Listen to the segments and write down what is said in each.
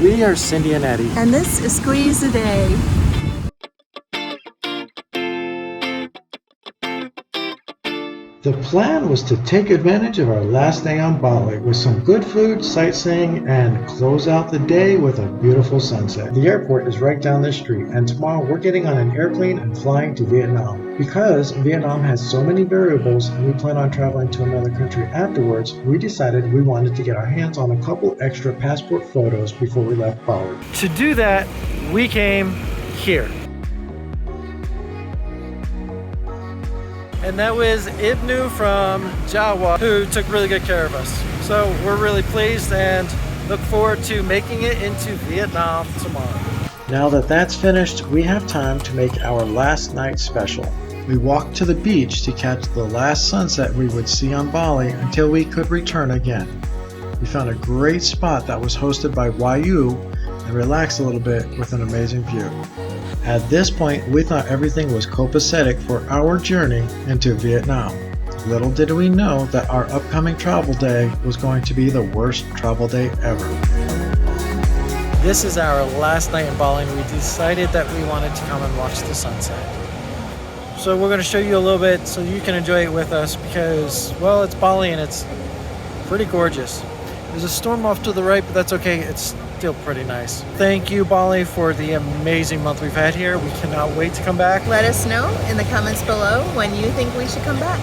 We are Cindy and Eddie. And this is Squeeze the Day. The plan was to take advantage of our last day on Bali with some good food, sightseeing, and close out the day with a beautiful sunset. The airport is right down the street, and tomorrow we're getting on an airplane and flying to Vietnam. Because Vietnam has so many variables and we plan on traveling to another country afterwards, we decided we wanted to get our hands on a couple extra passport photos before we left Bali. To do that, we came here. And that was Ibnu from Jawa, who took really good care of us. So we're really pleased and look forward to making it into Vietnam tomorrow. Now that that's finished, we have time to make our last night special. We walked to the beach to catch the last sunset we would see on Bali until we could return again. We found a great spot that was hosted by YU and relaxed a little bit with an amazing view. At this point, we thought everything was copacetic for our journey into Vietnam. Little did we know that our upcoming travel day was going to be the worst travel day ever. This is our last night in Bali and we decided that we wanted to come and watch the sunset. So we're going to show you a little bit so you can enjoy it with us because, well, it's Bali and it's pretty gorgeous. There's a storm off to the right, but that's okay. It's still pretty nice. Thank you, Bali, for the amazing month we've had here. We cannot wait to come back. Let us know in the comments below when you think we should come back.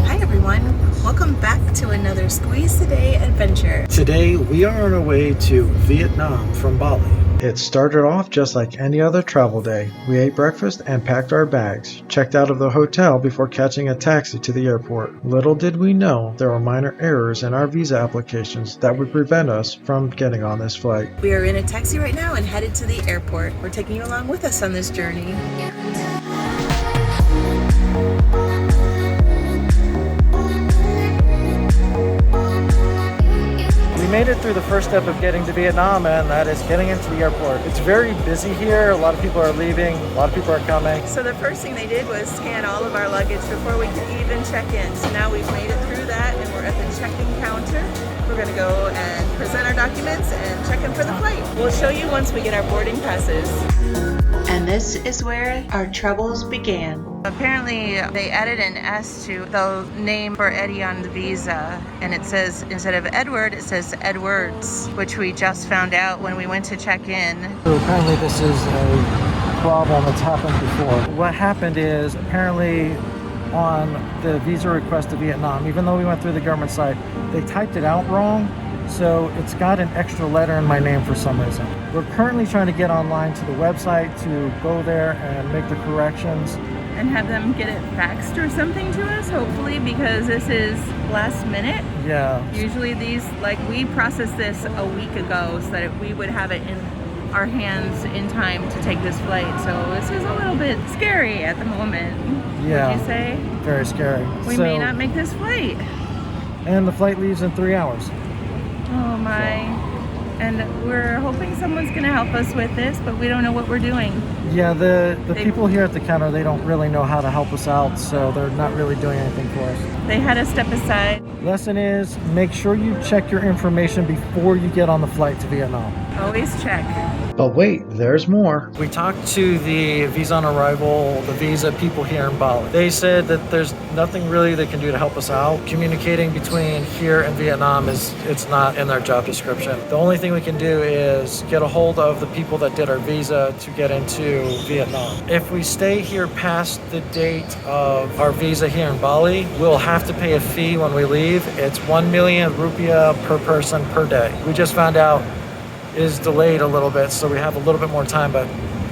Hi everyone, welcome back to another Squeeze the Day adventure. Today we are on our way to Vietnam from Bali. It started off just like any other travel day. We ate breakfast and packed our bags, checked out of the hotel before catching a taxi to the airport. Little did we know there were minor errors in our visa applications that would prevent us from getting on this flight. We are in a taxi right now and headed to the airport. We're taking you along with us on this journey. We made it through the first step of getting to Vietnam, and that is getting into the airport. It's very busy here. A lot of people are leaving. A lot of people are coming. So the first thing they did was scan all of our luggage before we could even check in. So now we've made it through that and we're at the check-in counter. We're going to go and present our documents and check in for the flight. We'll show you once we get our boarding passes. And this is where our troubles began. Apparently they added an S to the name for Eddie on the visa, and it says, instead of Edward, it says Edwards, which we just found out when we went to check in. So apparently this is a problem that's happened before. What happened is apparently on the visa request to Vietnam, even though we went through the government site, they typed it out wrong. So it's got an extra letter in my name for some reason. We're currently trying to get online to the website to go there and make the corrections. And have them get it faxed or something to us, hopefully, because this is last minute. Yeah. Usually these, like, we processed this a week ago so that we would have it in our hands in time to take this flight. So this is a little bit scary at the moment. Yeah. Would you say? Very scary. We may not make this flight. And the flight leaves in 3 hours. Oh my. And we're hoping someone's going to help us with this, but we don't know what we're doing. Yeah, the people here at the counter, they don't really know how to help us out, so they're not really doing anything for us. They had us step aside. Lesson is, make sure you check your information before you get on the flight to Vietnam. Always check. But wait, there's more. We talked to the visa on arrival, the visa people here in Bali. They said that there's nothing really they can do to help us out. Communicating between here and Vietnam it's not in their job description. The only thing we can do is get a hold of the people that did our visa to get into Vietnam. If we stay here past the date of our visa here in Bali, we'll have to pay a fee when we leave. It's 1 million rupiah per person per day. We just found out is delayed a little bit, so we have a little bit more time, but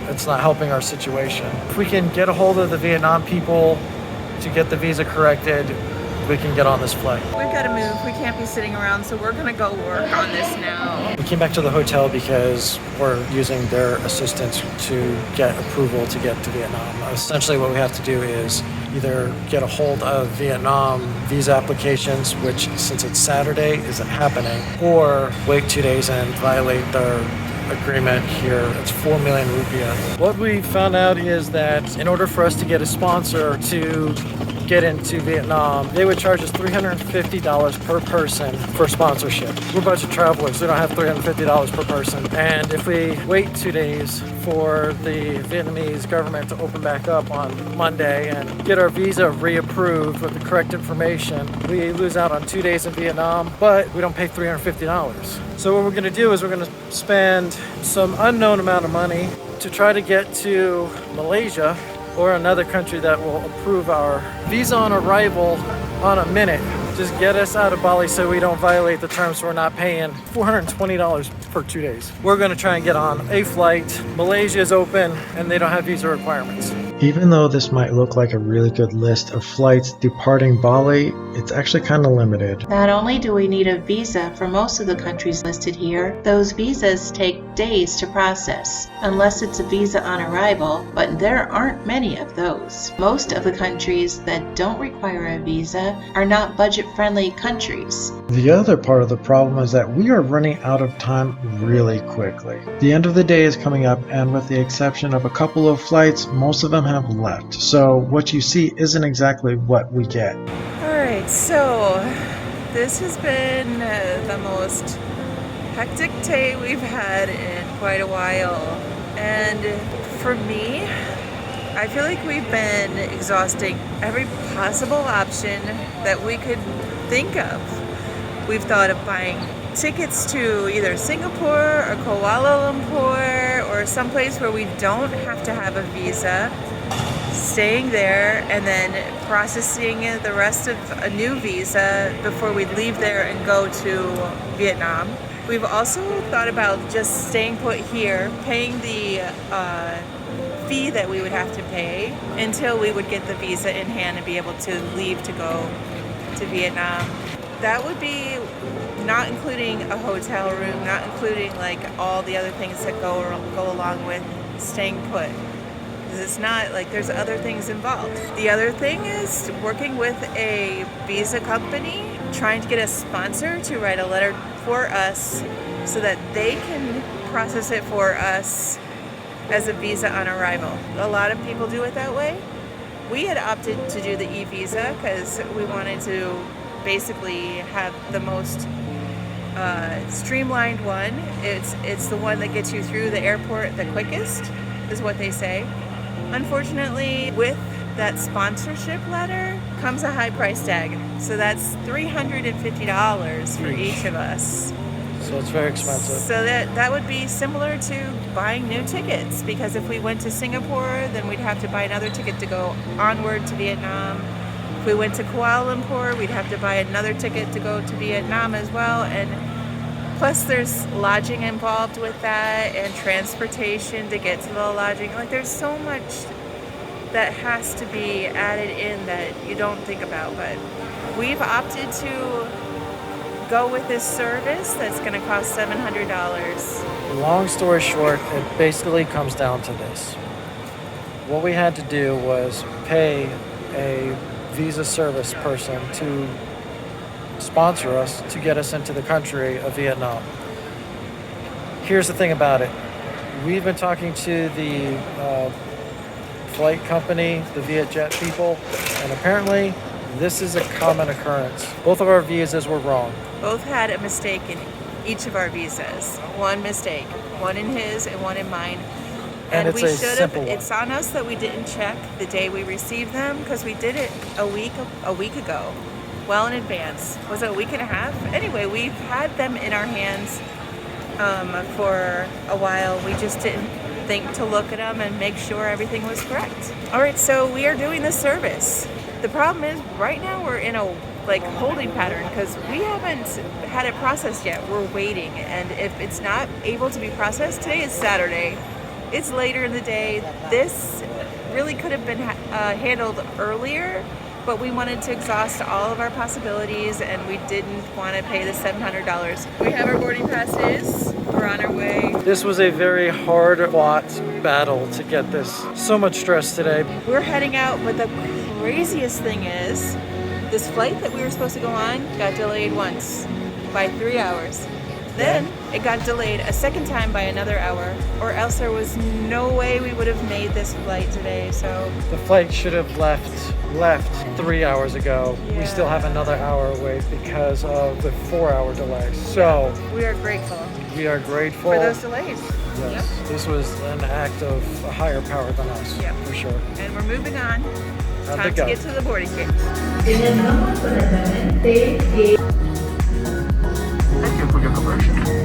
it's not helping our situation. If we can get a hold of the Vietnam people to get the visa corrected, we can get on this flight. We've got to move. We can't be sitting around, so we're going to go work on this now. We came back to the hotel because we're using their assistance to get approval to get to Vietnam. Essentially what we have to do is either get a hold of Vietnam visa applications, which since it's Saturday isn't happening, or wait 2 days and violate their agreement here. It's 4 million rupiah. What we found out is that in order for us to get a sponsor to get into Vietnam, they would charge us $350 per person for sponsorship. We're a bunch of travelers. We don't have $350 per person. And if we wait 2 days for the Vietnamese government to open back up on Monday and get our visa reapproved with the correct information, we lose out on 2 days in Vietnam, but we don't pay $350. So what we're gonna do is we're gonna spend some unknown amount of money to try to get to Malaysia or another country that will approve our visa on arrival on a minute. Just get us out of Bali so we don't violate the terms, so we're not paying $420 for 2 days. We're gonna try and get on a flight. Malaysia is open and they don't have visa requirements. Even though this might look like a really good list of flights departing Bali, it's actually kind of limited. Not only do we need a visa for most of the countries listed here, those visas take days to process, unless it's a visa on arrival, but there aren't many of those. Most of the countries that don't require a visa are not budget-friendly countries. The other part of the problem is that we are running out of time really quickly. The end of the day is coming up, and with the exception of a couple of flights, most of them have left. So what you see isn't exactly what we get. Alright, so this has been the most hectic day we've had in quite a while. And for me, I feel like we've been exhausting every possible option that we could think of. We've thought of buying tickets to either Singapore or Kuala Lumpur or someplace where we don't have to have a visa, staying there and then processing the rest of a new visa before we leave there and go to Vietnam. We've also thought about just staying put here, paying the fee that we would have to pay until we would get the visa in hand and be able to leave to go to Vietnam. That would be not including a hotel room, not including like all the other things that go along with staying put. It's not like there's other things involved. The other thing is working with a visa company, trying to get a sponsor to write a letter for us so that they can process it for us as a visa on arrival. A lot of people do it that way. We had opted to do the e-visa because we wanted to basically have the most streamlined one. It's the one that gets you through the airport the quickest, is what they say. Unfortunately, with that sponsorship letter comes a high price tag. So that's $350 for each of us. So it's very expensive. So that would be similar to buying new tickets, because if we went to Singapore, then we'd have to buy another ticket to go onward to Vietnam. If we went to Kuala Lumpur, we'd have to buy another ticket to go to Vietnam as well. And plus there's lodging involved with that and transportation to get to the lodging. Like there's so much that has to be added in that you don't think about. But we've opted to go with this service that's going to cost $700. Long story short, it basically comes down to this. What we had to do was pay a visa service person to sponsor us to get us into the country of Vietnam. Here's the thing about it. We've been talking to the flight company, the Vietjet people, and apparently this is a common occurrence. Both of our visas were wrong. Both had a mistake in each of our visas. One mistake, one in his and one in mine. And it's we a should simple have. one. It's on us that we didn't check the day we received them, because we did it a week ago, well in advance. Was it a week and a half? Anyway, we've had them in our hands for a while. We just didn't think to look at them and make sure everything was correct. All right, so we are doing the service. The problem is right now we're in a holding pattern because we haven't had it processed yet. We're waiting, and if it's not able to be processed, today is Saturday. It's later in the day. This really could have been handled earlier, but we wanted to exhaust all of our possibilities and we didn't want to pay the $700. We have our boarding passes. We're on our way. This was a very hard-fought battle to get this. So much stress today. We're heading out, but the craziest thing is this flight that we were supposed to go on got delayed once by 3 hours. Then it got delayed a second time by another hour, or else there was no way we would have made this flight today. So the flight should have left 3 hours ago. Yeah. We still have another hour wait because of the 4-hour delay. So we are grateful we are grateful for those delays. Yes, this was an act of a higher power than us, Yep. for sure. And we're moving on. Time Time to to go. get to the boarding gate. Tenemos solamente que Thank you for your conversion.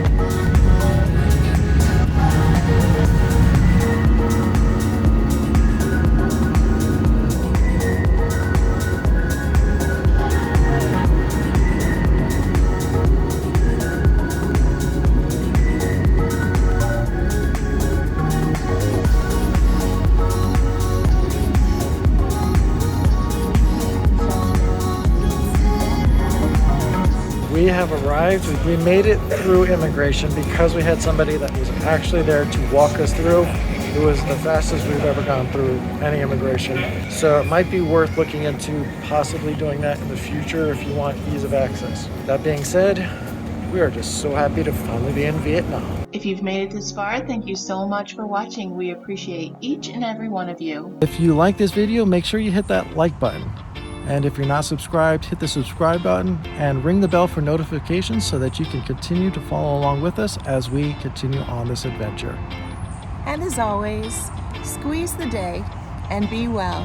We have arrived. We made it through immigration because we had somebody that was actually there to walk us through. It was the fastest we've ever gone through any immigration. So it might be worth looking into possibly doing that in the future if you want ease of access. That being said, we are just so happy to finally be in Vietnam. If you've made it this far, thank you so much for watching. We appreciate each and every one of you. If you like this video, make sure you hit that like button. And if you're not subscribed, hit the subscribe button and ring the bell for notifications so that you can continue to follow along with us as we continue on this adventure. And as always, squeeze the day and be well.